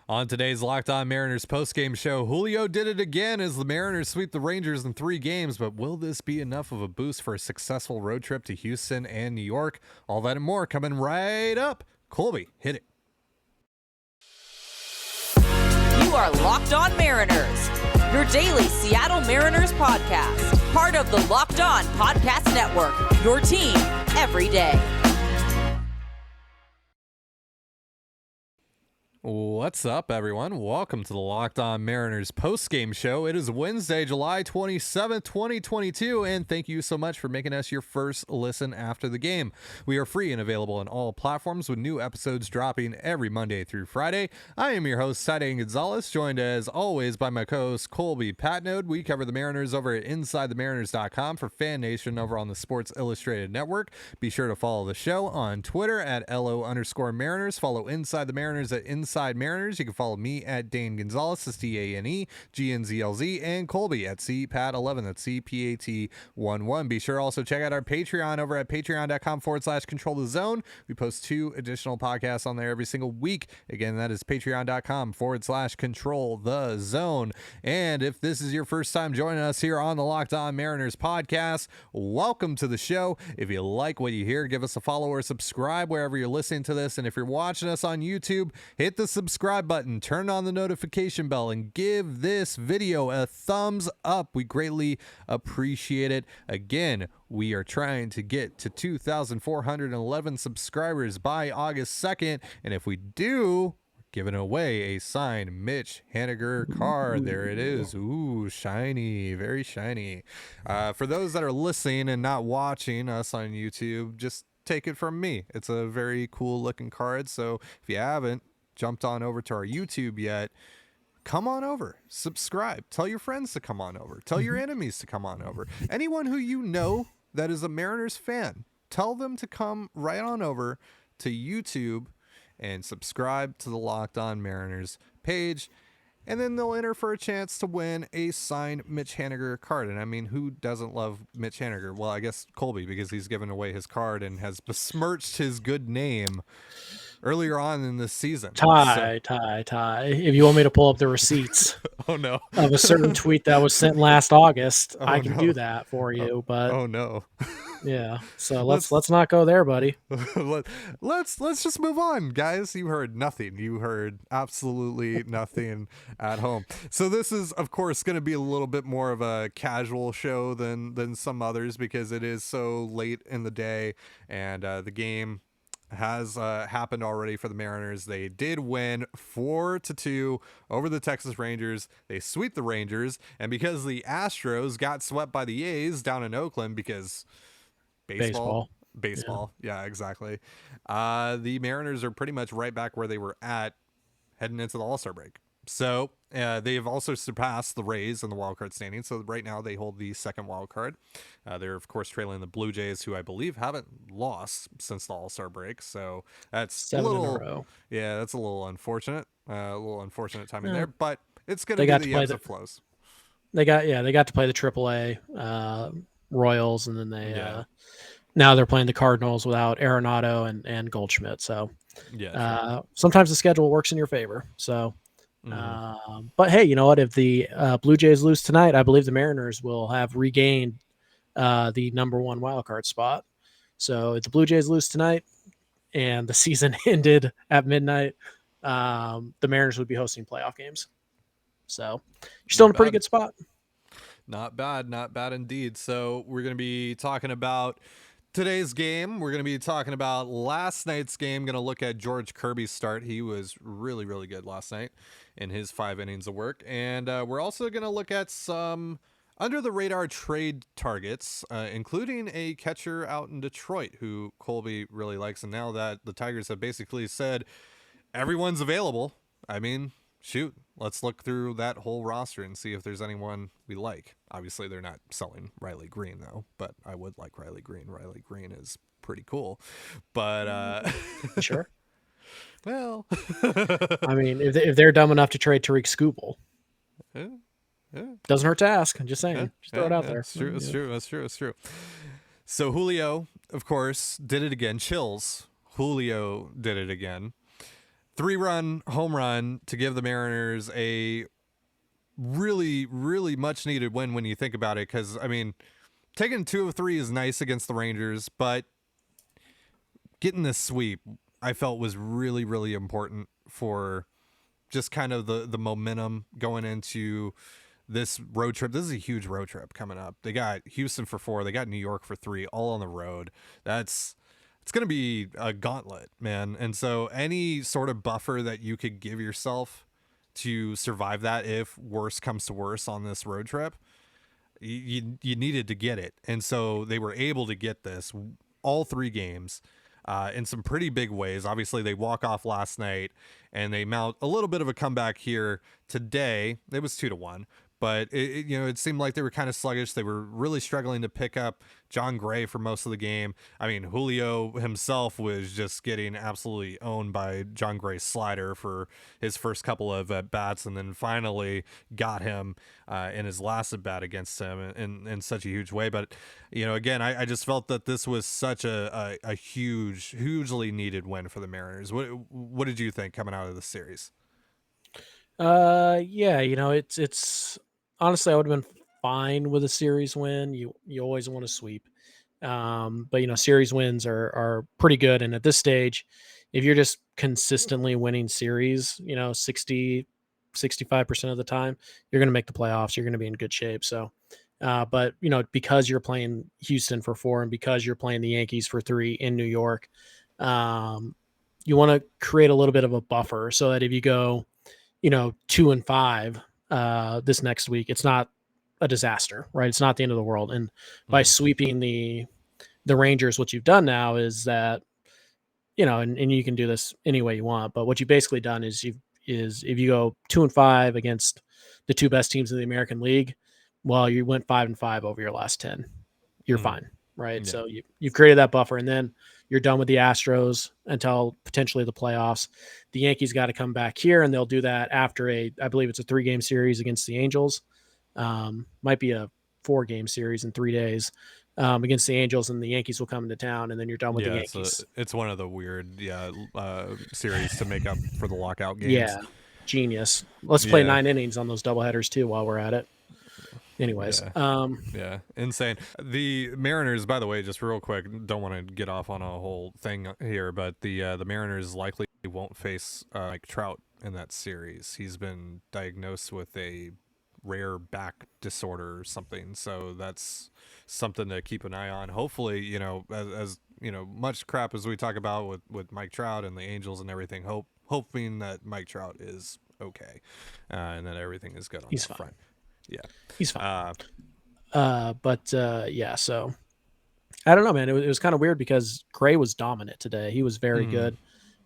On today's Locked On Mariners postgame show, Julio did it again as the Mariners sweep the Rangers in 3 games, but will this be enough of a boost for a successful road trip to Houston and New York? All that and more coming right up. Colby, hit it. You are Locked On Mariners, your daily Seattle Mariners podcast, part of the Locked On Podcast Network, your team every day. What's up, everyone? Welcome to the Locked On Mariners post-game show. It is Wednesday, July 27th, 2022, and thank you so much for making us your first listen after the game. We are free and available on all platforms with new episodes dropping every Monday through Friday. I am your host, Colby Gonzales, joined as always by my co-host, Colby Patnode. We cover the Mariners over at InsideTheMariners.com for Fan Nation over on the Sports Illustrated Network. Be sure to follow the show on Twitter at LO_Mariners. Follow Inside the Mariners at Inside Mariners. You can follow me at Dane Gonzales, that's DaneGnzlz, and Colby at CPAT11, that's CPAT11. Be sure to also check out our Patreon over at patreon.com/control the zone. We post 2 additional podcasts on there every single week. Again, that is patreon.com/control the zone. And if this is your first time joining us here on the Locked On Mariners podcast, welcome to the show. If you like what you hear, give us a follow or subscribe wherever you're listening to this. And if you're watching us on YouTube, hit the subscribe button, turn on the notification bell, and give this video a thumbs up. We greatly appreciate it. Again, we are trying to get to 2,411 subscribers by August 2nd. And if we do, we're giving away a signed Mitch Haniger card. There it is. Ooh, shiny, very shiny. For those that are listening and not watching us on YouTube, just take it from me. It's a very cool looking card. So if you haven't jumped on over to our YouTube yet, come on over, subscribe, tell your friends to come on over, tell your enemies to come on over. Anyone who you know that is a Mariners fan, tell them to come right on over to YouTube and subscribe to the Locked On Mariners page, and then they'll enter for a chance to win a signed Mitch Haniger card. And I mean, who doesn't love Mitch Haniger? Well, I guess Colby, because he's given away his card and has besmirched his good name earlier on in this season. Ty. If you want me to pull up the receipts Oh no. of a certain tweet that was sent last August, Oh, I can no. do that for you. But Oh no. yeah, so let's not go there, buddy. let's just move on, guys. You heard nothing. You heard absolutely nothing at home. So this is, of course, going to be a little bit more of a casual show than some others, because it is so late in the day, and the game has happened already for the Mariners. They did win 4-2 over the Texas Rangers. They sweep the Rangers, and because the Astros got swept by the A's down in Oakland because baseball. Yeah, exactly. The Mariners are pretty much right back where they were at heading into the All-Star break. So they have also surpassed the Rays in the wildcard standing. So right now they hold the second wild card. They're, of course, trailing the Blue Jays, who I believe haven't lost since the All-Star break. So that's 7 a little, in a row. Yeah, that's a little unfortunate. A little unfortunate timing there, but it's going They to got be to the play ebbs the- and flows. They got to play the AAA Royals, and then now they're playing the Cardinals without Arenado and Goldschmidt. So sometimes the schedule works in your favor. So. But hey, you know what? If the Blue Jays lose tonight, I believe the Mariners will have regained the number 1 wildcard spot. So if the Blue Jays lose tonight and the season ended at midnight, the Mariners would be hosting playoff games. So you're still in a pretty good spot. Not bad indeed. So we're going to be talking about today's game. We're going to be talking about last night's game. Going to look at George Kirby's start. He was really, really good last night in his 5 innings of work. And we're also going to look at some under the radar trade targets, including a catcher out in Detroit who Colby really likes. And now that the Tigers have basically said everyone's available, I mean, shoot, let's look through that whole roster and see if there's anyone we like. Obviously, they're not selling Riley Green, though, but I would like Riley Green. Riley Green is pretty cool. But Sure. Well, I mean, if they're dumb enough to trade Tariq Skubal, doesn't hurt to ask. I'm just saying. Just throw it out there. It's true. So Julio, of course, did it again. Chills. Julio did it again. 3-run home run to give the Mariners a really, really much needed win when you think about it. Because, I mean, taking 2 of 3 is nice against the Rangers, but getting this sweep, I felt was really, really important for just kind of the momentum going into this road trip. This is a huge road trip coming up. They got Houston for 4, they got New York for 3, all on the road. It's going to be a gauntlet, man. And so any sort of buffer that you could give yourself to survive that, if worse comes to worse on this road trip, you needed to get it. And so they were able to get this all 3 games in some pretty big ways. Obviously, they walk off last night and they mount a little bit of a comeback here today. It was 2-1. But it seemed like they were kind of sluggish. They were really struggling to pick up John Gray for most of the game. I mean, Julio himself was just getting absolutely owned by John Gray's slider for his first couple of at bats, and then finally got him in his last at bat against him in such a huge way. But again, I just felt that this was such a hugely needed win for the Mariners. What did you think coming out of the series? Yeah, it's honestly, I would have been fine with a series win. You always want to sweep. But series wins are pretty good. And at this stage, if you're just consistently winning series, 65% of the time, you're going to make the playoffs. You're going to be in good shape. So, but because you're playing Houston for 4 and because you're playing the Yankees for 3 in New York, you want to create a little bit of a buffer so that if you go, 2-5 this next week, it's not a disaster, right? It's not the end of the world. And by sweeping the Rangers, what you've done now is that, and you can do this any way you want, but what you've basically done is if you go 2-5 against the 2 best teams in the American League, well, you went 5-5 over your last 10, you're fine, right? Yeah. So you've created that buffer, and then you're done with the Astros until potentially the playoffs. The Yankees got to come back here, and they'll do that after I believe it's a 3-game series against the Angels. Might be a 4-game series in 3 days against the Angels, and the Yankees will come into town, and then you're done with the Yankees. It's one of the weird series to make up for the lockout games. Yeah, genius. Let's play 9 innings on those doubleheaders too while we're at it. Anyways, insane. The Mariners, by the way, just real quick, don't want to get off on a whole thing here, but the Mariners likely won't face Mike Trout in that series. He's been diagnosed with a rare back disorder or something, so that's something to keep an eye on. Hopefully, as much crap as we talk about with Mike Trout and the Angels and everything, hoping that Mike Trout is okay and that everything is good on that front. Yeah, he's fine. So I don't know, man. It was kind of weird because Gray was dominant today. He was very good.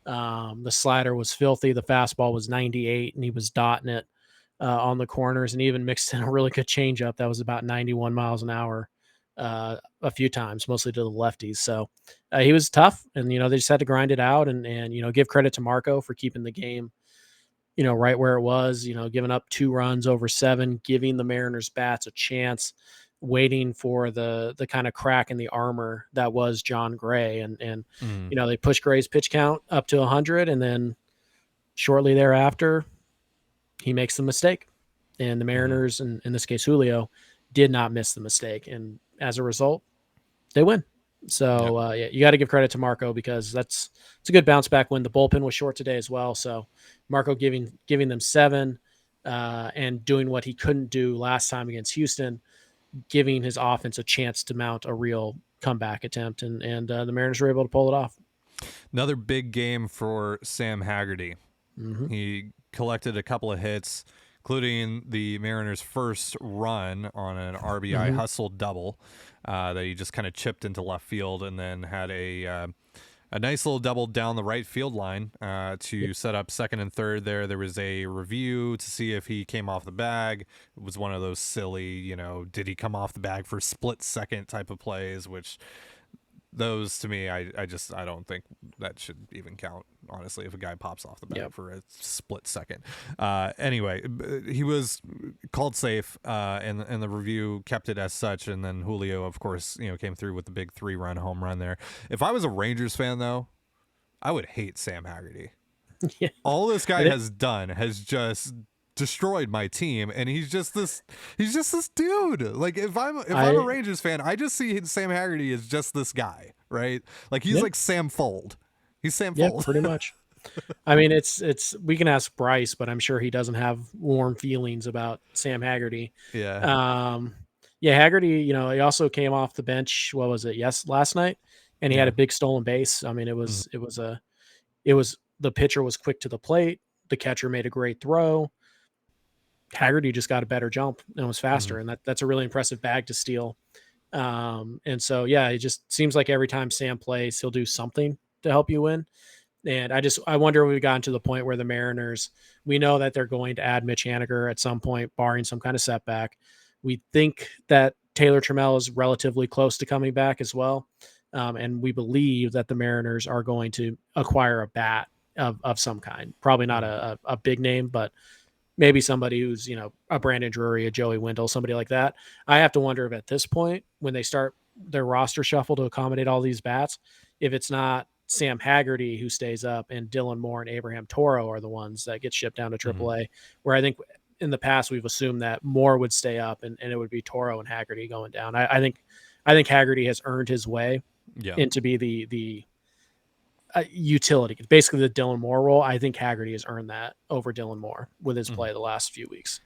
The slider was filthy. The fastball was 98, and he was dotting it on the corners, and even mixed in a really good changeup that was about 91 miles an hour a few times, mostly to the lefties. So he was tough, and they just had to grind it out, and give credit to Marco for keeping the game right where it was, giving up 2 runs over 7, giving the Mariners bats a chance, waiting for the kind of crack in the armor that was John Gray. And they pushed Gray's pitch count up to 100. And then shortly thereafter, he makes the mistake. And the Mariners, and in this case, Julio, did not miss the mistake. And as a result, they win. So you got to give credit to Marco because it's a good bounce back win. The bullpen was short today as well. So Marco giving them 7 and doing what he couldn't do last time against Houston, giving his offense a chance to mount a real comeback attempt. And the Mariners were able to pull it off. Another big game for Sam Haggerty. He collected a couple of hits, including the Mariners' first run on an RBI hustle double that he just kind of chipped into left field, and then had a nice little double down the right field line to set up second and third there. There was a review to see if he came off the bag. It was one of those silly, did he come off the bag for split second type of plays, which those to me, I don't think that should even count, honestly, if a guy pops off the bag for a split second. Anyway, he was called safe, and the review kept it as such. And then Julio, of course, came through with the big 3-run home run there. If I was a Rangers fan, though, I would hate Sam Haggerty. Yeah. All this guy has done has just destroyed my team, and he's just this dude. Like if I'm a Rangers fan, I just see Sam Haggerty as just this guy, right? Like he's like Sam Fold. He's Sam Fold. Yeah, pretty much. I mean, it's we can ask Bryce, but I'm sure he doesn't have warm feelings about Sam Haggerty. Yeah. Yeah, Haggerty, he also came off the bench, what was it? Last night, and he had a big stolen base. I mean, it was the pitcher was quick to the plate, the catcher made a great throw. Haggerty just got a better jump and was faster, and that's a really impressive bag to steal. And so yeah, it just seems like every time Sam plays, he'll do something to help you win. And I wonder if we've gotten to the point where the Mariners, we know that they're going to add Mitch Haniger at some point, barring some kind of setback. We think that Taylor Trammell is relatively close to coming back as well. And we believe that the Mariners are going to acquire a bat of some kind. Probably not a big name, but maybe somebody who's, a Brandon Drury, a Joey Wendell, somebody like that. I have to wonder if at this point, when they start their roster shuffle to accommodate all these bats, if it's not Sam Haggerty who stays up and Dylan Moore and Abraham Toro are the ones that get shipped down to AAA, where I think in the past we've assumed that Moore would stay up and it would be Toro and Haggerty going down. I think Haggerty has earned his way into be the utility, basically the Dylan Moore role. I think Haggerty has earned that over Dylan Moore with his play the last few weeks.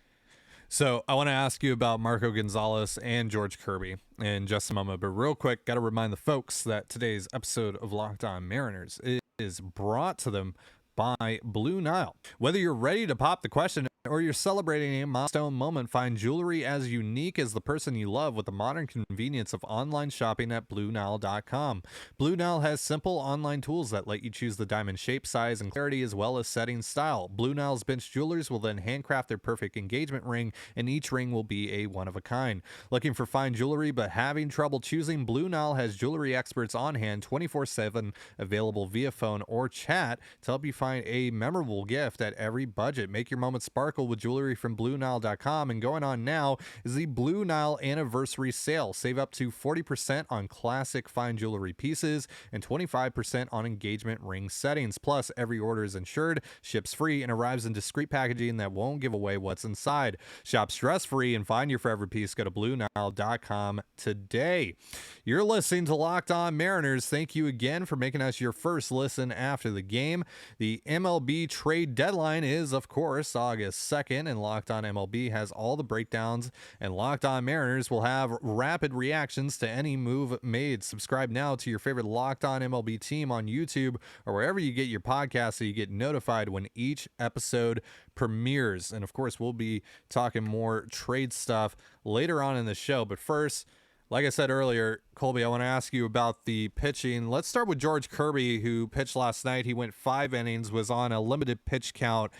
So I want to ask you about Marco Gonzales and George Kirby in just a moment, but real quick, got to remind the folks that today's episode of Locked On Mariners is brought to them by Blue Nile. Whether you're ready to pop the question or you're celebrating a milestone moment, find jewelry as unique as the person you love with the modern convenience of online shopping at BlueNile.com. Blue Nile has simple online tools that let you choose the diamond shape, size, and clarity, as well as setting style. Blue Nile's bench jewelers will then handcraft their perfect engagement ring, and each ring will be a one-of-a-kind. Looking for fine jewelry but having trouble choosing? Blue Nile has jewelry experts on hand 24/7, available via phone or chat to help you find a memorable gift at every budget. Make your moment sparkle with jewelry from BlueNile.com, and going on now is the Blue Nile Anniversary Sale. Save up to 40% on classic fine jewelry pieces and 25% on engagement ring settings. Plus, every order is insured, ships free, and arrives in discreet packaging that won't give away what's inside. Shop stress-free and find your forever piece. Go to BlueNile.com today. You're listening to Locked On Mariners. Thank you again for making us your first listen after the game. The MLB trade deadline is, of course, August 2nd, and Locked On MLB has all the breakdowns, and Locked On Mariners will have rapid reactions to any move made. Subscribe now to your favorite Locked On MLB team on YouTube or wherever you get your podcasts so you get notified when each episode premieres. And of course, we'll be talking more trade stuff later on in the show, but first, like I said earlier, Colby, I want to ask you about the pitching. Let's start with George Kirby, who pitched last night. He went 5 innings, was on a limited pitch count,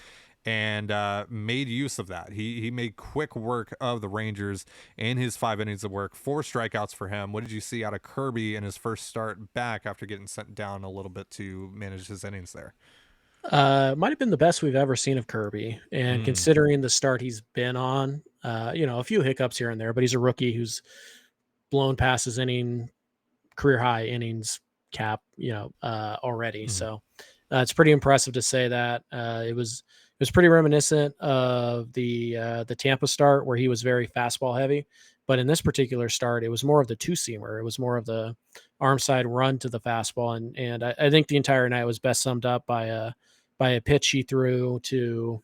and made use of that. He made quick work of the Rangers in his 5 innings of work. 4 strikeouts for him. What did you see out of Kirby in his first start back after getting sent down a little bit to manage his innings there? Might have been the best we've ever seen of Kirby, and considering the start he's been on, a few hiccups here and there, but he's a rookie who's blown past his career high innings cap, already. So it's pretty impressive to say that. It was pretty reminiscent of the Tampa start where he was very fastball heavy, but in this particular start, it was more of the 2-seamer. It was more of the arm side run to the fastball, and I think the entire night was best summed up by a pitch he threw to.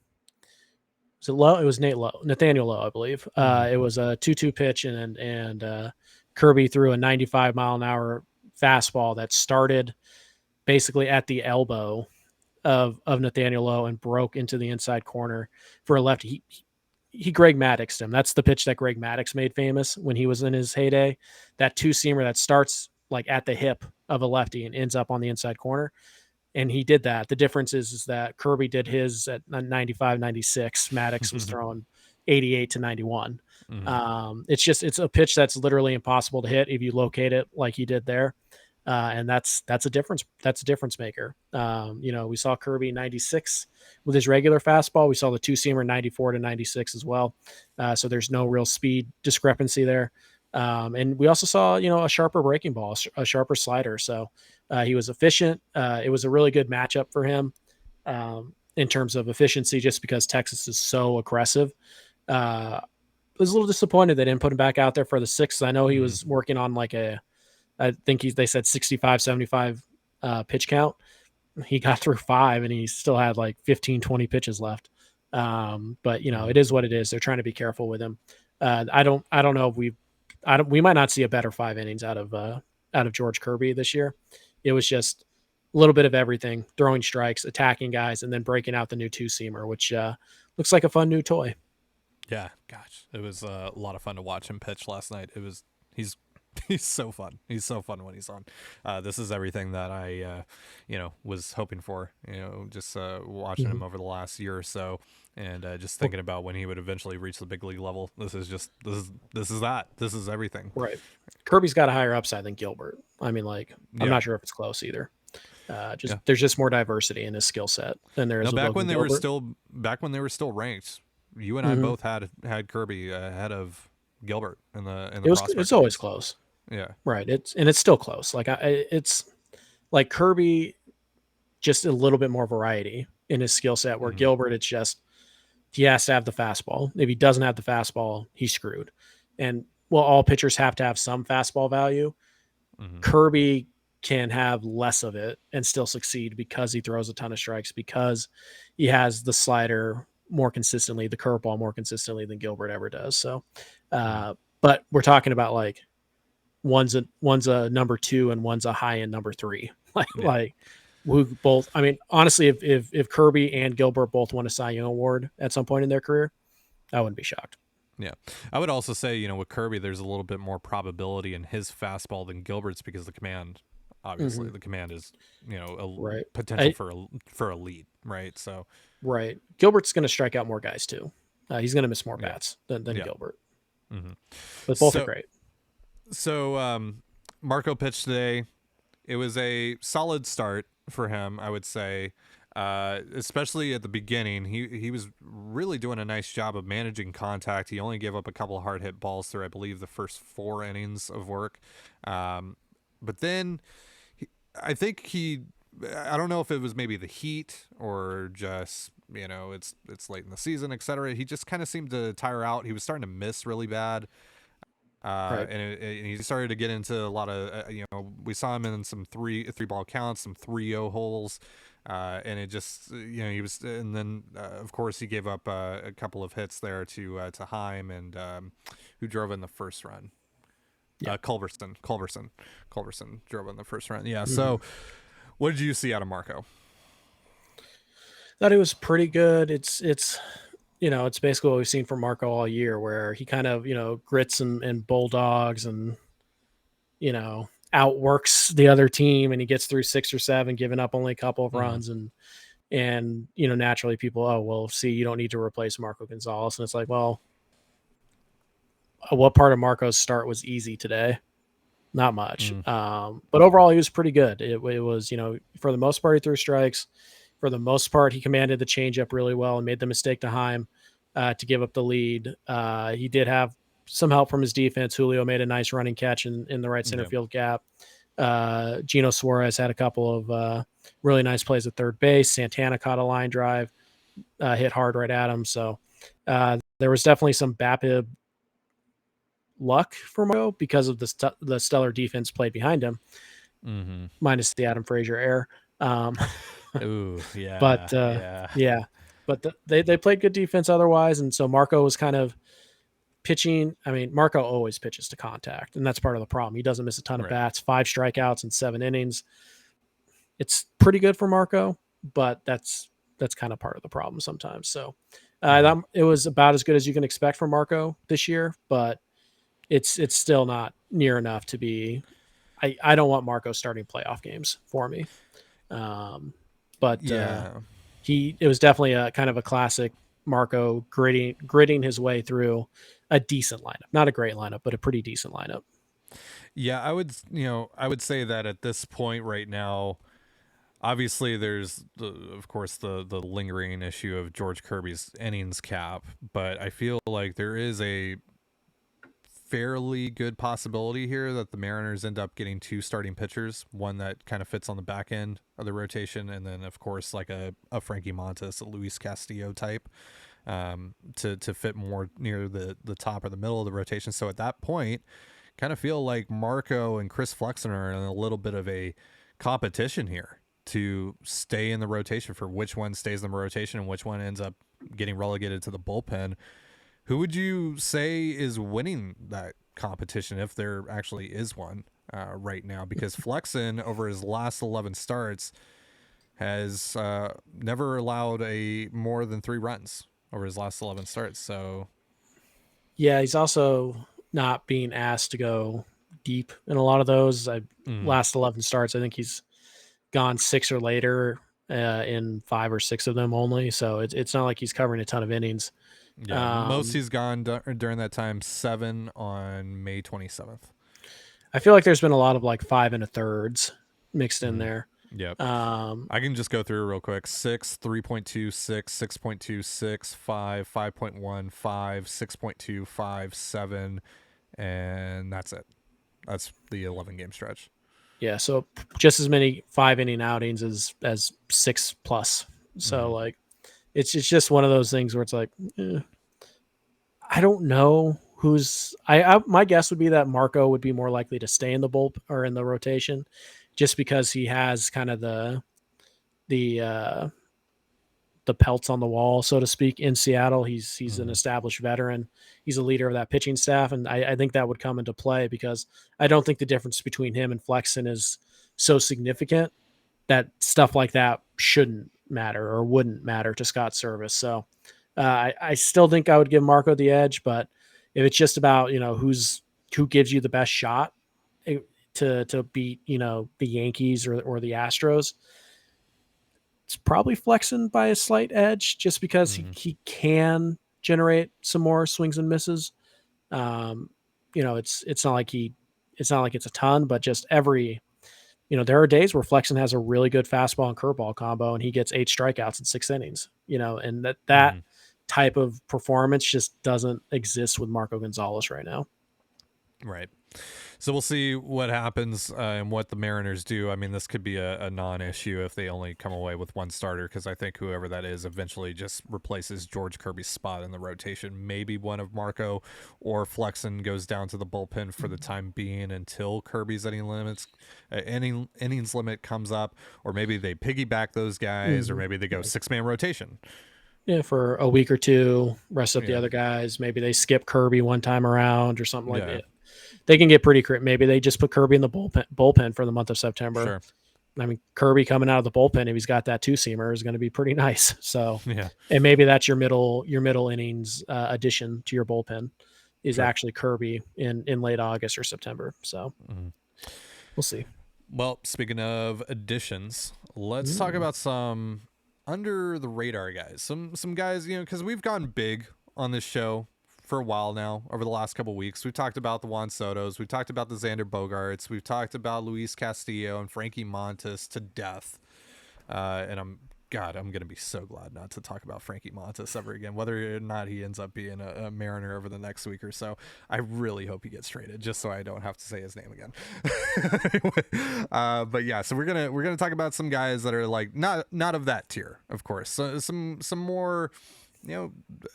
Was it Lowe? It was Nathaniel Lowe, I believe. It was a 2-2 pitch, and Kirby threw a 95 mile an hour fastball that started basically at the elbow of Nathaniel Lowe and broke into the inside corner for a lefty. He Greg Maddoxed him. That's the pitch that Greg Maddox made famous when he was in his heyday. That 2-seamer that starts like at the hip of a lefty and ends up on the inside corner. And he did that. The difference is that Kirby did his at 95, 96. Maddox was throwing 88 to 91. It's a pitch that's literally impossible to hit if you locate it like he did there. And that's a difference. That's a difference maker. We saw Kirby 96 with his regular fastball. We saw the 2-seamer 94 to 96 as well. So there's no real speed discrepancy there. And we also saw, a sharper breaking ball, a sharper slider. So he was efficient. It was a really good matchup for him. in terms of efficiency, just because Texas is so aggressive. I was a little disappointed they didn't put him back out there for the sixth. I know he was working on like I think they said 65, 75 pitch count. He got through 5 and he still had like 15, 20 pitches left. But it is what it is. They're trying to be careful with him. I don't know if we might not see a better 5 innings out of George Kirby this year. It was just a little bit of everything, throwing strikes, attacking guys, and then breaking out the new 2-seamer, which looks like a fun new toy. Yeah, gosh, it was a lot of fun to watch him pitch last night. He's so fun. He's so fun when he's on. This is everything that I was hoping for. Just watching him over the last year or so, and just thinking about when he would eventually reach the big league level. This is everything. Right. Kirby's got a higher upside than Gilbert. I mean, I'm not sure if it's close either. There's just more diversity in his skill set than there is. Back when they were still ranked, you and I both had Kirby ahead of Gilbert in the. It's always close. Yeah. Right. It's still close. It's like Kirby, just a little bit more variety in his skill set. Where Gilbert, it's just he has to have the fastball. If he doesn't have the fastball, he's screwed. And all pitchers have to have some fastball value. Kirby can have less of it and still succeed because he throws a ton of strikes, because he has the slider more consistently, the curveball more consistently than Gilbert ever does. So, but we're talking about like one's a number 2 and one's a high end number 3. Like who both. I mean, honestly, if Kirby and Gilbert both won a Cy Young award at some point in their career, I wouldn't be shocked. Yeah, I would also say with Kirby, there's a little bit more probability in his fastball than Gilbert's because the command. Obviously, the command is potential for a lead, right? So right, Gilbert's going to strike out more guys too. He's going to miss more bats than Gilbert. But both are great. So Marco pitched today. It was a solid start for him, I would say. Especially at the beginning, he was really doing a nice job of managing contact. He only gave up a couple of hard hit balls through, I believe, the first 4 innings of work. But then I think I don't know if it was maybe the heat or just, it's late in the season, etc. He just kind of seemed to tire out. He was starting to miss really bad. And he started to get into a lot of, we saw him in some three ball counts, some 3-0 holes. And it just, he was, and then of course he gave up a couple of hits there to Heim and who drove in the first run. Culverson drove in the first run. Yeah. So what did you see out of Marco? Thought it was pretty good. It's basically what we've seen from Marco all year, where he kind of, grits and bulldogs and, outworks the other team, and he gets through 6 or 7, giving up only a couple of runs. And, naturally people, see, you don't need to replace Marco Gonzales. And it's like, well, what part of Marco's start was easy today? Not much. But overall, he was pretty good. It was, for the most part, he threw strikes. For the most part, he commanded the changeup really well and made the mistake to Heim to give up the lead. He did have some help from his defense. Julio made a nice running catch in the right center field gap. Gino Suarez had a couple of really nice plays at third base. Santana caught a line drive, hit hard right at him. So there was definitely some BABIP luck for Marco because of the stellar defense played behind him, minus the Adam Frazier error. Ooh, yeah. But but they played good defense otherwise, and so Marco was kind of pitching. I mean, Marco always pitches to contact, and that's part of the problem. He doesn't miss a ton of bats. 5 strikeouts in 7 innings. It's pretty good for Marco, but that's kind of part of the problem sometimes. So it was about as good as you can expect from Marco this year, but it's still not near enough to be. I don't want Marco starting playoff games for me. But it was definitely a kind of a classic Marco gritting his way through a decent lineup, not a great lineup, but a pretty decent lineup. Yeah, I would say that at this point right now, obviously there's of course the lingering issue of George Kirby's innings cap, but I feel like there is a fairly good possibility here that the Mariners end up getting 2 starting pitchers, one that kind of fits on the back end of the rotation, and then of course like a Frankie Montas, a Luis Castillo type, to fit more near the top or the middle of the rotation. So at that point, kind of feel like Marco and Chris Flexen are in a little bit of a competition here to stay in the rotation for which one stays in the rotation and which one ends up getting relegated to the bullpen. Who would you say is winning that competition, if there actually is one right now? Because Flexen, over his last 11 starts, has never allowed a more than 3 runs over his last 11 starts. So, yeah, he's also not being asked to go deep in a lot of those. Last 11 starts, I think he's gone 6 or later in 5 or 6 of them only. So it's not like he's covering a ton of innings. Yeah, most he's gone during that time, 7 on May 27th. I feel like there's been a lot of like 5 1/3 mixed in there. Yep. I can just go through real quick. 6, 3.2, 6, 6.2, 5, 5.1, 5, 6.2, 5, 7, and that's it. That's the 11 game stretch. Yeah, so just as many 5 inning outings as 6 plus. So like it's just one of those things where it's like, I don't know who's. My guess would be that Marco would be more likely to stay in the bullpen or in the rotation, just because he has kind of the pelts on the wall, so to speak, in Seattle. He's an established veteran. He's a leader of that pitching staff, and I think that would come into play because I don't think the difference between him and Flexen is so significant that stuff like that shouldn't matter or wouldn't matter to Scott's service. So I still think I would give Marco the edge, but if it's just about, who gives you the best shot to beat, the Yankees or the Astros, it's probably Flexen by a slight edge just because he can generate some more swings and misses. It's not like it's a ton, but just every, there are days where Flexen has a really good fastball and curveball combo and he gets 8 strikeouts in 6 innings, and that type of performance just doesn't exist with Marco Gonzales right now. Right. So we'll see what happens and what the Mariners do. I mean, this could be a non-issue if they only come away with 1 starter, because I think whoever that is eventually just replaces George Kirby's spot in the rotation. Maybe one of Marco or Flexen goes down to the bullpen for the time being until Kirby's innings limit comes up, or maybe they piggyback those guys, or maybe they go 6-man rotation. Yeah, for a week or 2, rest up the other guys. Maybe they skip Kirby one time around or something like that. They can get pretty crit. Maybe they just put Kirby in the bullpen for the month of September. Sure. I mean, Kirby coming out of the bullpen, if he's got that 2-seamer, is going to be pretty nice. So, and maybe that's your middle innings addition to your bullpen is actually Kirby in late August or September. So we'll see. Well, speaking of additions, let's talk about some under the radar guys. Some guys, because we've gone big on this show for a while now. Over the last couple of weeks, we've talked about the Juan Sotos, we've talked about the Xander Bogaerts, we've talked about Luis Castillo and Frankie Montas to death. And I'm gonna be so glad not to talk about Frankie Montas ever again, whether or not he ends up being a Mariner over the next week or so. I really hope he gets traded, just so I don't have to say his name again. But yeah, so we're gonna talk about some guys that are like not of that tier, of course. So some more.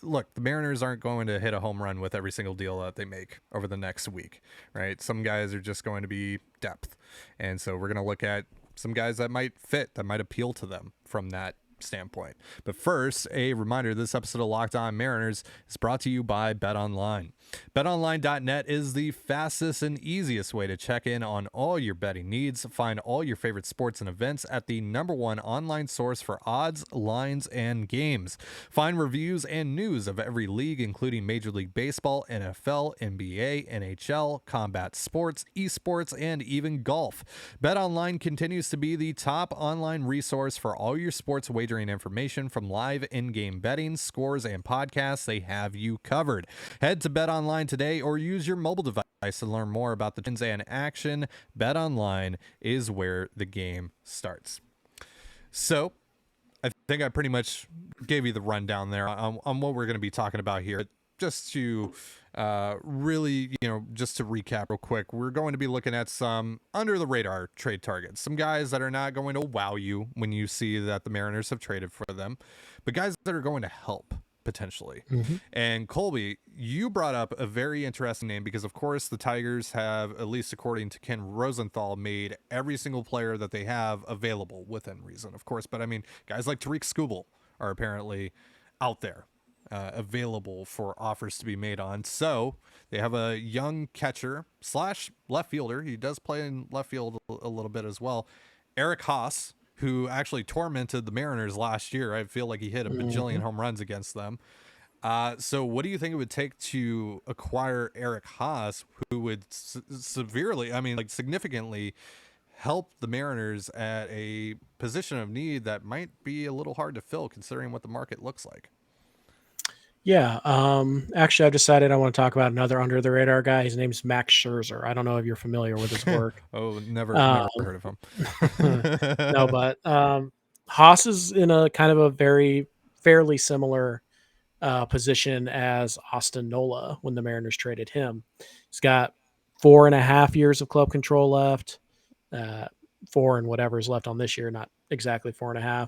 Look, the Mariners aren't going to hit a home run with every single deal that they make over the next week, right? Some guys are just going to be depth. And so we're going to look at some guys that might fit, that might appeal to them from that standpoint. But first, a reminder, this episode of Locked On Mariners is brought to you by BetOnline. BetOnline.net is the fastest and easiest way to check in on all your betting needs. Find all your favorite sports and events at the #1 online source for odds, lines, and games. Find reviews and news of every league, including Major League Baseball, NFL, NBA, NHL, combat sports, esports, and even golf. BetOnline continues to be the top online resource for all your sports wagering information, from live in-game betting, scores, and podcasts. They have you covered. Head to BetOnline today or use your mobile device to learn more about the trends and action. BetOnline is where the game starts. So I think I pretty much gave you the rundown there on what we're going to be talking about here. just to really, just to recap real quick, we're going to be looking at some under the radar trade targets, some guys that are not going to wow you when you see that the Mariners have traded for them, but guys that are going to help potentially. And Colby, you brought up a very interesting name because of course the Tigers have, at least according to Ken Rosenthal, made every single player that they have available within reason, of course. But I mean, guys like Tariq Skubal are apparently out there, available for offers to be made on. So they have a young catcher slash left fielder. He does play in left field a little bit as well. Eric Haas, who actually tormented the Mariners last year. I feel like he hit a bajillion home runs against them. So what do you think it would take to acquire Eric Haas, who would significantly help the Mariners at a position of need that might be a little hard to fill considering what the market looks like? Yeah. Actually, I've decided I want to talk about another under the radar guy. His name's Max Scherzer. I don't know if you're familiar with his work. Oh, never heard of him. No, but Haas is in a kind of a very fairly similar position as Austin Nola when the Mariners traded him. He's got 4.5 years of club control left, 4 and whatever is left on this year, not exactly 4.5.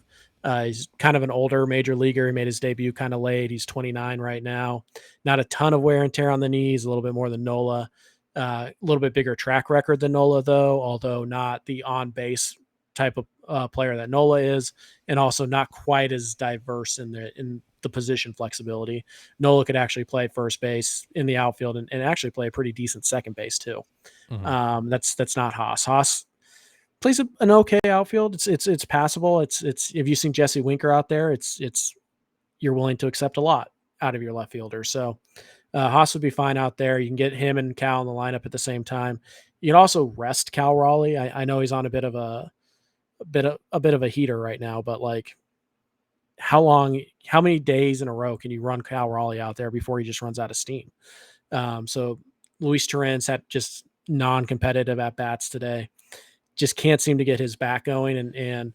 He's kind of an older major leaguer. He made his debut kind of late. He's 29 right now. Not a ton of wear and tear on the knees, a little bit more than Nola. A little bit bigger track record than Nola, though, although not the on-base type of player that Nola is, and also not quite as diverse in the position flexibility. Nola could actually play first base in the outfield and actually play a pretty decent second base too. That's not Haas. Haas plays an okay outfield. It's passable. It's if you've seen Jesse Winker out there, it's you're willing to accept a lot out of your left fielder. So Haas would be fine out there. You can get him and Cal in the lineup at the same time. You can also rest Cal Raleigh. I know he's on a bit of a heater right now, but like how many days in a row can you run Cal Raleigh out there before he just runs out of steam? So Luis Torrens had just non-competitive at bats today. Just can't seem to get his back going. And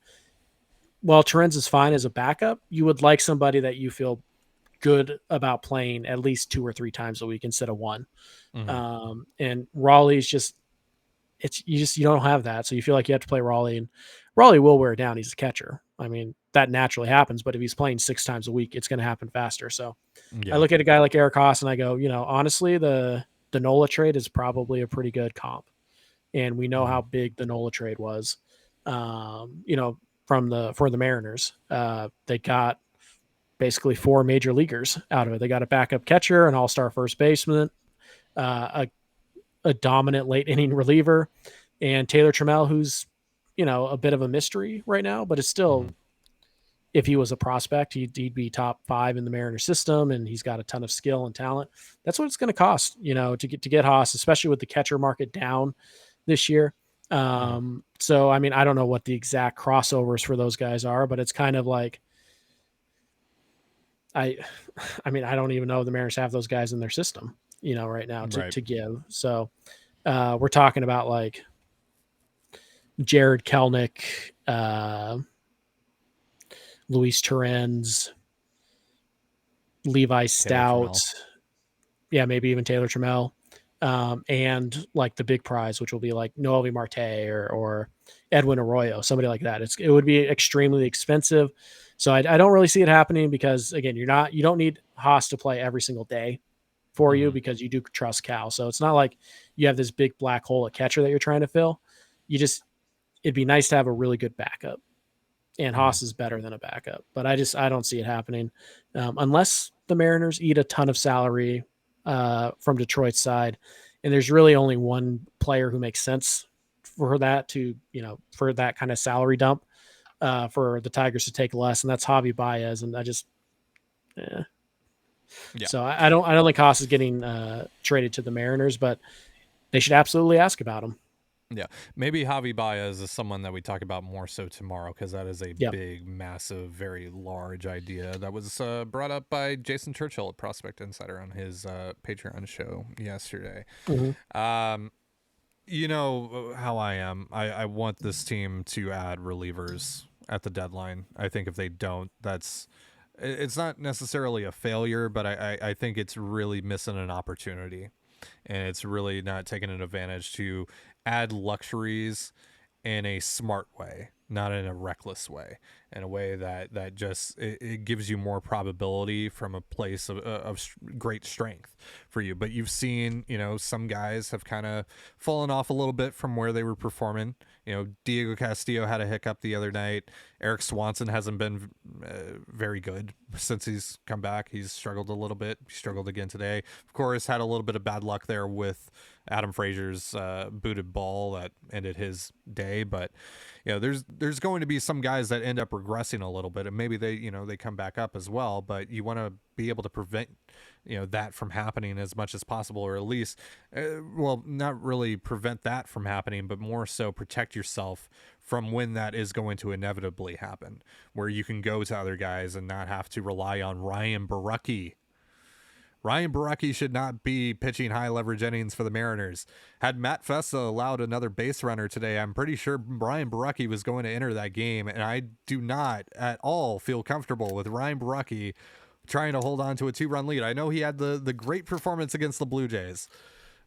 while Torrens is fine as a backup, you would like somebody that you feel good about playing at least 2 or 3 times a week instead of 1. And Raleigh's you don't have that. So you feel like you have to play Raleigh, and Raleigh will wear down. He's a catcher. I mean, that naturally happens, but if he's playing 6 times a week, it's going to happen faster. So I look at a guy like Eric Haas and I go, honestly, the Nola trade is probably a pretty good comp. And we know how big the Nola trade was, for the Mariners. They got basically 4 major leaguers out of it. They got a backup catcher, an all-star first baseman, a dominant late inning reliever, and Taylor Trammell, who's, a bit of a mystery right now, but it's still, if he was a prospect, he'd be top 5 in the Mariners system, and he's got a ton of skill and talent. That's what it's going to cost, to get Haas, especially with the catcher market down this year. So, I mean, I don't know what the exact crossovers for those guys are, but it's kind of like, I don't even know if the Mariners have those guys in their system, right now to give. So we're talking about like Jared Kelnick, Luis Torrens, Levi Stout. Yeah, maybe even Taylor Trammell. And like the big prize, which will be like Noelvi Marte or Edwin Arroyo, somebody like that. It would be extremely expensive. So I don't really see it happening because, again, you don't need Haas to play every single day for you because you do trust Cal. So it's not like you have this big black hole at catcher that you're trying to fill. It'd be nice to have a really good backup, and Haas is better than a backup, but I don't see it happening unless the Mariners eat a ton of salary from Detroit's side. And there's really only one player who makes sense for that for that kind of salary dump for the Tigers to take less. And that's Javi Baez. And So I don't think Haas is getting traded to the Mariners, but they should absolutely ask about him. Yeah, maybe Javi Baez is someone that we talk about more so tomorrow because that is a big, massive, very large idea that was brought up by Jason Churchill at Prospect Insider on his Patreon show yesterday. You know how I am. I want this team to add relievers at the deadline. I think if they don't, that's it's not necessarily a failure, but I think it's really missing an opportunity, and it's really not taking an advantage to add luxuries in a smart way, not in a reckless way, in a way that just it gives you more probability from a place of great strength for you. But you've seen, some guys have kind of fallen off a little bit from where they were performing. Diego Castillo had a hiccup the other night. Eric Swanson hasn't been very good since he's come back. He's struggled a little bit. He struggled again today. Of course, had a little bit of bad luck there with Adam Frazier's booted ball that ended his day. But there's going to be some guys that end up regressing a little bit, and maybe they come back up as well. But you want to be able to prevent that from happening as much as possible, or at least not really prevent that from happening, but more so protect yourself from when that is going to inevitably happen, where you can go to other guys and not have to rely on Ryan Borucki. Ryan Borucki should not be pitching high leverage innings for the Mariners. Had Matt Festa allowed another base runner today, I'm pretty sure Ryan Borucki was going to enter that game, and I do not at all feel comfortable with Ryan Borucki trying to hold on to a 2-run lead. I know he had the great performance against the Blue Jays,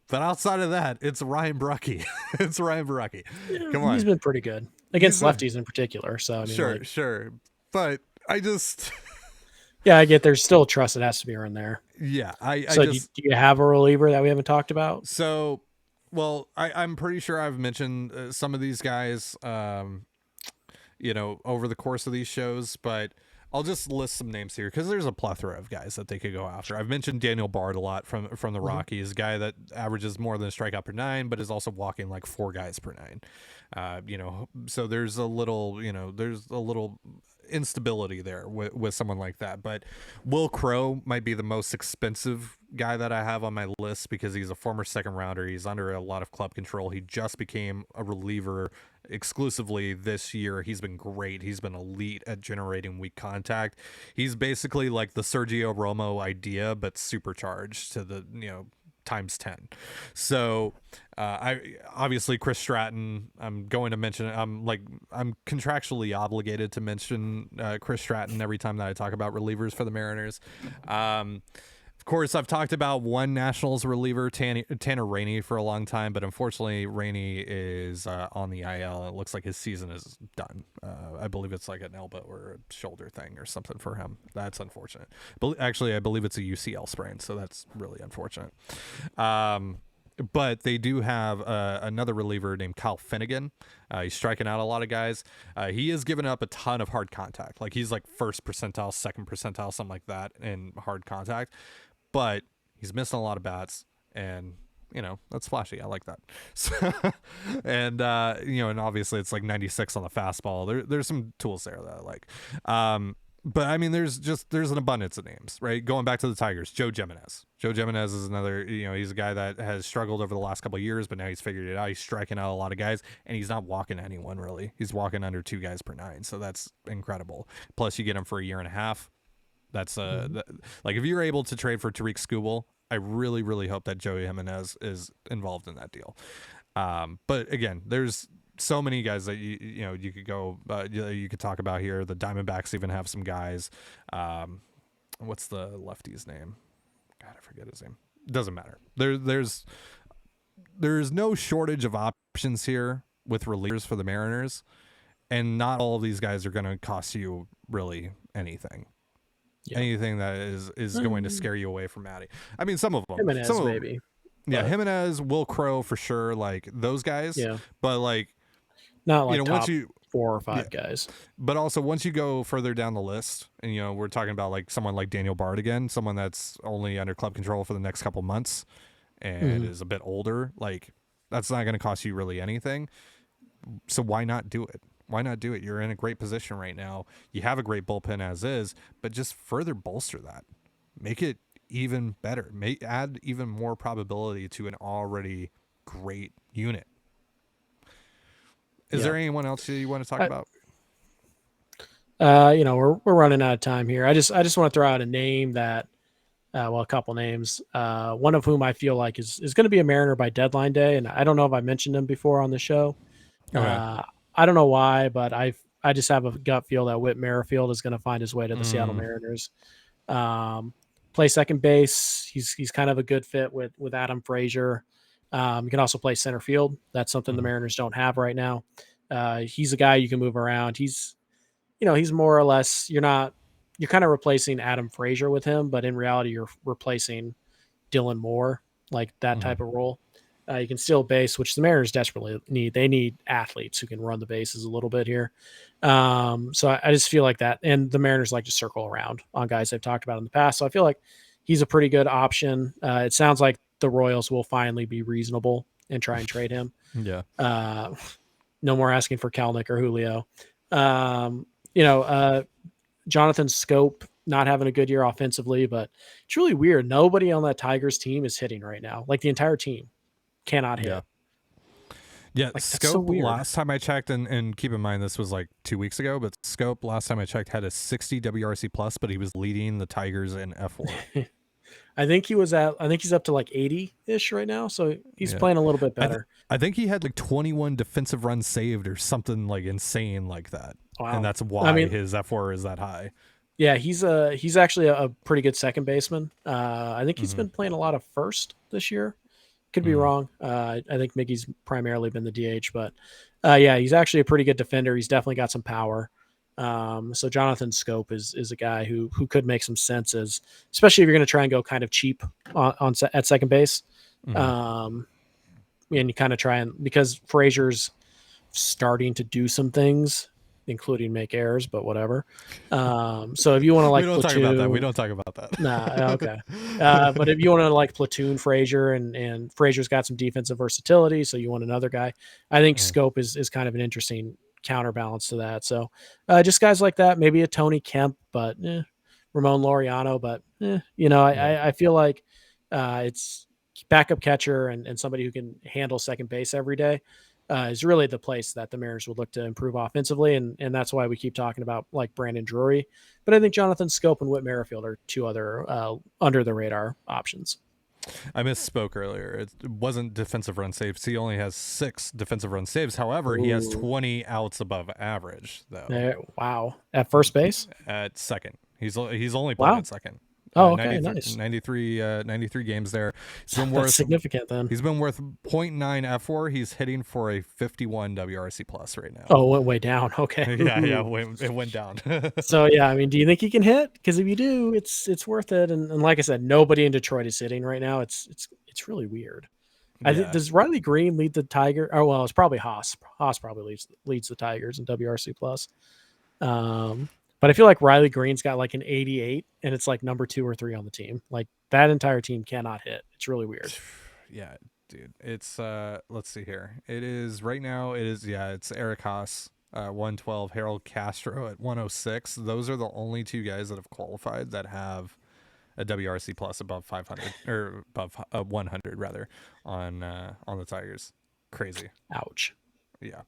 but outside of that, it's Ryan Borucki. It's Ryan Borucki. Come on. He's been pretty good against lefties in particular. So I mean, sure. But I just... Yeah, I get there's still trust that has to be earned there. Yeah. Do you have a reliever that we haven't talked about? So, I'm pretty sure I've mentioned some of these guys, over the course of these shows, but I'll just list some names here because there's a plethora of guys that they could go after. I've mentioned Daniel Bard a lot from the Rockies, a guy that averages more than a strikeout per 9, but is also walking like 4 guys per 9. So there's a little instability there with someone like that. But Will Crow might be the most expensive guy that I have on my list because he's a former second rounder. He's under a lot of club control. He just became a reliever exclusively this year. He's been great. He's been elite at generating weak contact. He's basically like the Sergio Romo idea, but supercharged to the times 10. So I obviously Chris Stratton, I'm going to mention it. I'm contractually obligated to mention Chris Stratton every time that I talk about relievers for the Mariners. Of course, I've talked about one Nationals reliever, Tanner Rainey, for a long time, but unfortunately, Rainey is on the IL. It looks like his season is done. I believe it's like an elbow or a shoulder thing or something for him. That's unfortunate. But actually, I believe it's a UCL sprain, so that's really unfortunate. But they do have another reliever named Kyle Finnegan. He's striking out a lot of guys. He has given up a ton of hard contact. Like he's like first percentile, second percentile, something like that in hard contact. But he's missing a lot of bats, and that's flashy. I like that. So, and and obviously it's like 96 on the fastball. There's some tools there that I like. But I mean, there's an abundance of names, right? Going back to the Tigers, Joe Jimenez. Joe Jimenez is another, he's a guy that has struggled over the last couple of years, but now he's figured it out. He's striking out a lot of guys, and he's not walking anyone really. He's walking under 2 guys per 9, so that's incredible. Plus, you get him for a year and a half. That's like if you're able to trade for Tariq Skubal, I really, really hope that Joey Jimenez is involved in that deal. But again, there's so many guys that you could go you could talk about here. The Diamondbacks even have some guys. What's the lefty's name? God, I forget his name. Doesn't matter. There's no shortage of options here with relievers for the Mariners, and not all of these guys are going to cost you really anything. Yeah. Anything that is going to scare you away from Matty. I mean, some of them. Jimenez, some of them, maybe. Yeah, Jimenez, Will Crow for sure, like those guys. Yeah. But like, not like top once you 4 or 5 guys. But also once you go further down the list, and we're talking about like someone like Daniel Bard again, someone that's only under club control for the next couple months and is a bit older, like that's not going to cost you really anything. So why not do it? Why not do it? You're in a great position right now. You have a great bullpen as is, but just further bolster that. Make it even better. Add even more probability to an already great unit. Is there anyone else you want to talk about? We're running out of time here. I just want to throw out a name that, a couple names. One of whom I feel like is going to be a Mariner by deadline day, and I don't know if I mentioned him before on the show. Okay. I don't know why, but I I just have a gut feel that Whit Merrifield is going to find his way to the Seattle Mariners. Play second base. He's kind of a good fit with Adam Frazier. You can also play center field. That's something the Mariners don't have right now. He's a guy you can move around. He's more or less, you're kind of replacing Adam Frazier with him, but in reality, you're replacing Dylan Moore, like that type of role. You can steal base, which the Mariners desperately need. They need athletes who can run the bases a little bit here. So I just feel like that. And the Mariners like to circle around on guys they've talked about in the past. So I feel like he's a pretty good option. It sounds like the Royals will finally be reasonable and try and trade him. Yeah. No more asking for Kalnick or Julio. Jonathan Scope not having a good year offensively, but it's really weird. Nobody on that Tigers team is hitting right now. Like the entire team cannot hit. Yeah, like, Scope, so last time I checked, and keep in mind this was like 2 weeks ago, but Scope, last time I checked, had a 60 WRC plus, but he was leading the Tigers in F4. I think he's up to like 80-ish right now, so he's playing a little bit better. I think he had like 21 defensive runs saved or something like insane like that. Wow. And that's why his F4 is that high. Yeah, he's actually a pretty good second baseman. I think he's been playing a lot of first this year. Could be wrong. I think Miggy's primarily been the DH, but he's actually a pretty good defender. He's definitely got some power. So Jonathan Scope is a guy who could make some sense, especially if you're going to try and go kind of cheap at second base. And you kind of try and, because Frazier's starting to do some things, including make errors, but whatever. So if you want to like, we don't talk about that. Nah, okay. But if you want to like platoon Frazier, and Frazier's got some defensive versatility, so you want another guy. I think Scope is kind of an interesting counterbalance to that. So just guys like that, maybe a Tony Kemp, but Ramon Laureano, but I feel like it's backup catcher and somebody who can handle second base every day. Is really the place that the Mariners would look to improve offensively, and that's why we keep talking about like Brandon Drury. But I think Jonathan Scope and Whit Merrifield are two other under the radar options. I misspoke earlier. It wasn't defensive run saves. He only has 6 defensive run saves. However, he has 20 outs above average, though. Wow. At first base? At second. He's only played at second. Oh, okay, 93, nice. 93 games there. He's been worth significant then. He's been worth 0.9 F4. He's hitting for a 51 WRC plus right now. Oh, it went way down. Okay. yeah, it went down. So yeah, I mean, do you think he can hit? Because if you do, it's worth it. And like I said, nobody in Detroit is hitting right now. It's really weird. Does Riley Green lead the Tiger? Oh well, it's probably Haas. Haas probably leads the Tigers in WRC plus. But I feel like Riley Green's got like an 88, and it's like number 2 or 3 on the team. Like that entire team cannot hit. It's really weird. Yeah, dude. It's let's see here. It is right now. It's Eric Haas, 112, Harold Castro at 106. Those are the only 2 guys that have qualified that have a WRC plus above 500 or above 100 rather on the Tigers. Crazy. Ouch. Yeah.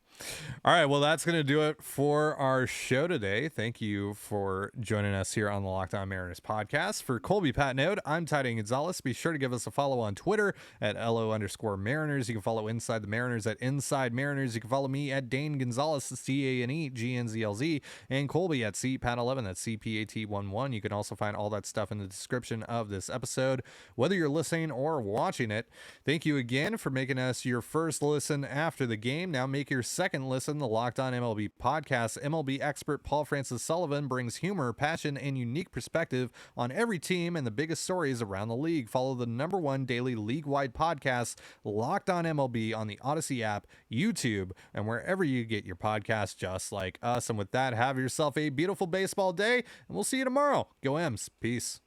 All right. Well, that's going to do it for our show today. Thank you for joining us here on the Locked On Mariners podcast. For Colby Patnode, I'm Ty Gonzales. Be sure to give us a follow on Twitter at LO_Mariners. You can follow Inside the Mariners at Inside Mariners. You can follow me at Dane Gonzales, CANEGNZLZ, and Colby at CPAT11. That's CPAT11. You can also find all that stuff in the description of this episode, whether you're listening or watching it. Thank you again for making us your first listen after the game. Now make your second listen, the Locked On MLB podcast. MLB expert Paul Francis Sullivan brings humor, passion, and unique perspective on every team and the biggest stories around the league. Follow the #1 daily league-wide podcast, Locked On MLB, on the Odyssey app, YouTube, and wherever you get your podcasts, just like us. And with that, have yourself a beautiful baseball day, and we'll see you tomorrow. Go M's. Peace.